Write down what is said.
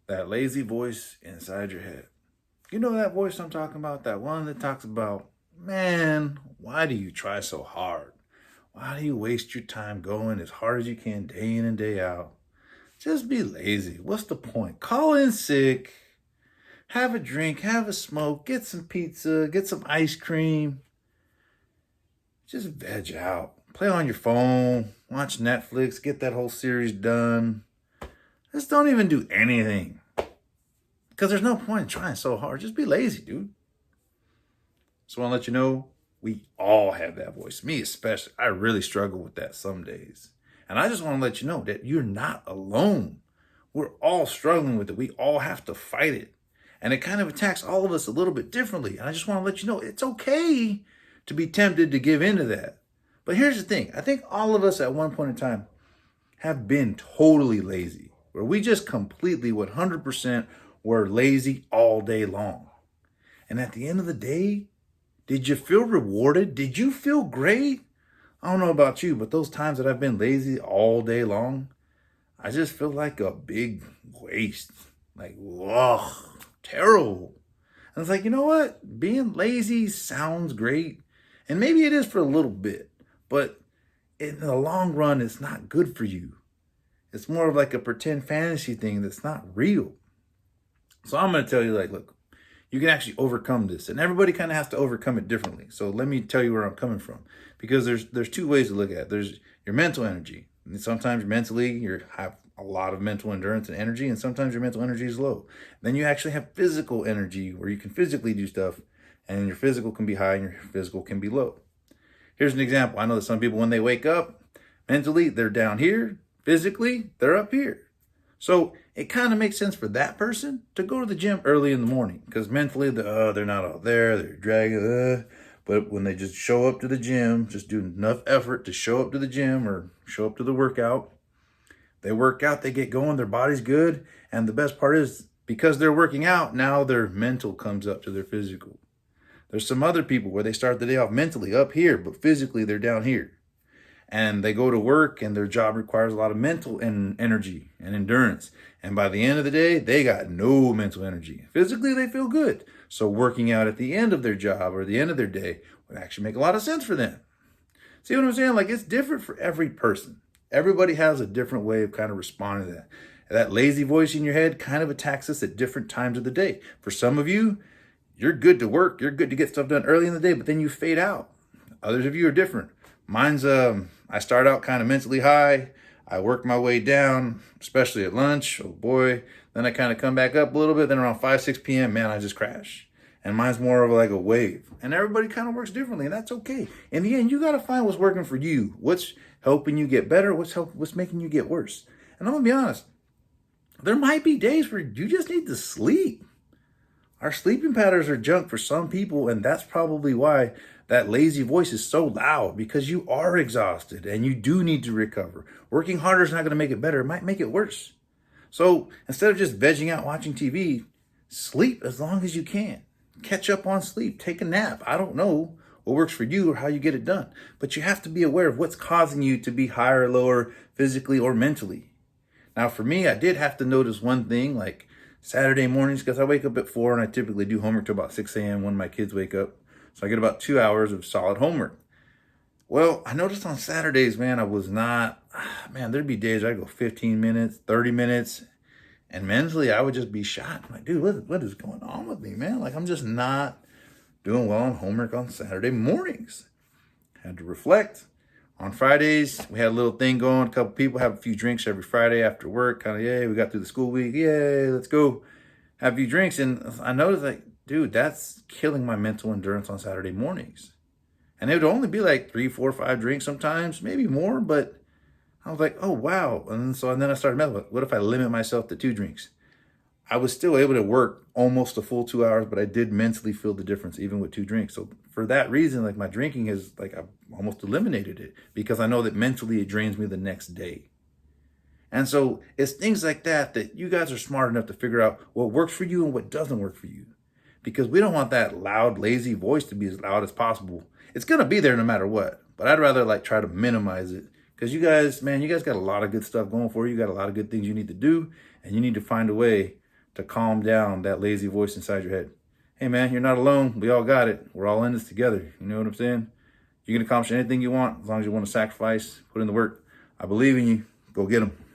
That lazy voice inside your head. You know that voice I'm talking about? That one that talks about, man, why do you try so hard? Why do you waste your time going as hard as you can day in and day out? Just be lazy. What's the point? Call in sick, have a drink, have a smoke, get some pizza, get some ice cream. Just veg out. Play on your phone, watch Netflix, get that whole series done. Just don't even do anything. Because there's no point in trying so hard. Just be lazy, dude. So I want to let you know, we all have that voice. Me especially. I really struggle with that some days. And I just want to let you know that you're not alone. We're all struggling with it. We all have to fight it. And it kind of attacks all of us a little bit differently. And I just want to let you know, it's okay to be tempted to give into that. But here's the thing. I think all of us at one point in time have been totally lazy, where we just completely 100% were lazy all day long. And at the end of the day, did you feel rewarded? Did you feel great? I don't know about you, but those times that I've been lazy all day long, I just feel like a big waste. Like, ugh, terrible. And it's like, you know what? Being lazy sounds great. And maybe it is for a little bit, but in the long run, it's not good for you. It's more of like a pretend fantasy thing that's not real. So I'm going to tell you, like, look, you can actually overcome this, and everybody kind of has to overcome it differently. So let me tell you where I'm coming from, because there's two ways to look at it. There's your mental energy. And sometimes mentally you have a lot of mental endurance and energy, and sometimes your mental energy is low. Then you actually have physical energy, where you can physically do stuff, and your physical can be high and your physical can be low. Here's an example. I know that some people, when they wake up, mentally they're down here, physically they're up here. So it kind of makes sense for that person to go to the gym early in the morning, because mentally they're not out there, they're dragging. But when they just show up to the gym, just do enough effort to show up to the gym or show up to the workout, they work out, they get going, their body's good. And the best part is, because they're working out, now their mental comes up to their physical. There's some other people where they start the day off mentally up here, but physically they're down here. And they go to work and their job requires a lot of mental energy and endurance. And by the end of the day, they got no mental energy. Physically, they feel good. So working out at the end of their job or the end of their day would actually make a lot of sense for them. See what I'm saying? Like, it's different for every person. Everybody has a different way of kind of responding to that. That lazy voice in your head kind of attacks us at different times of the day. For some of you, you're good to work. You're good to get stuff done early in the day, but then you fade out. Others of you are different. Mine's, I start out kind of mentally high. I work my way down, especially at lunch. Oh boy. Then I kind of come back up a little bit. Then around 5, 6 p.m., man, I just crash. And mine's more of like a wave. And everybody kind of works differently, and that's okay. In the end, you got to find what's working for you. What's helping you get better? What's making you get worse? And I'm going to be honest. There might be days where you just need to sleep. Our sleeping patterns are junk for some people, and that's probably why that lazy voice is so loud, because you are exhausted and you do need to recover. Working harder is not going to make it better. It might make it worse. So instead of just vegging out watching TV, sleep as long as you can. Catch up on sleep. Take a nap. I don't know what works for you or how you get it done, but you have to be aware of what's causing you to be higher or lower physically or mentally. Now, for me, I did have to notice one thing, like Saturday mornings, because I wake up at 4 and I typically do homework till about 6 a.m. when my kids wake up. So I get about 2 hours of solid homework. Well, I noticed on Saturdays, man, I was not, there'd be days I'd go 15 minutes, 30 minutes, and mentally I would just be shot. I'm like, dude, what is going on with me, man? Like, I'm just not doing well on homework on Saturday mornings. Had to reflect. On Fridays, we had a little thing going. A couple people have a few drinks every Friday after work. Kind of, yay, we got through the school week. Yay, let's go have a few drinks. And I noticed, like, dude, that's killing my mental endurance on Saturday mornings. And it would only be like 3, 4, 5 drinks sometimes, maybe more. But I was like, oh, wow. And then I started messing with, what if I limit myself to 2 drinks? I was still able to work almost a full 2 hours, but I did mentally feel the difference even with 2 drinks. So for that reason, like, my drinking is like, I've almost eliminated it, because I know that mentally it drains me the next day. And so it's things like that you guys are smart enough to figure out what works for you and what doesn't work for you, because we don't want that loud, lazy voice to be as loud as possible. It's going to be there no matter what, but I'd rather like try to minimize it, because you guys got a lot of good stuff going for you. You got a lot of good things you need to do, and you need to find a way to calm down that lazy voice inside your head. Hey man, you're not alone. We all got it. We're all in this together. You know what I'm saying? You can accomplish anything you want as long as you want to sacrifice, put in the work. I believe in you. Go get them.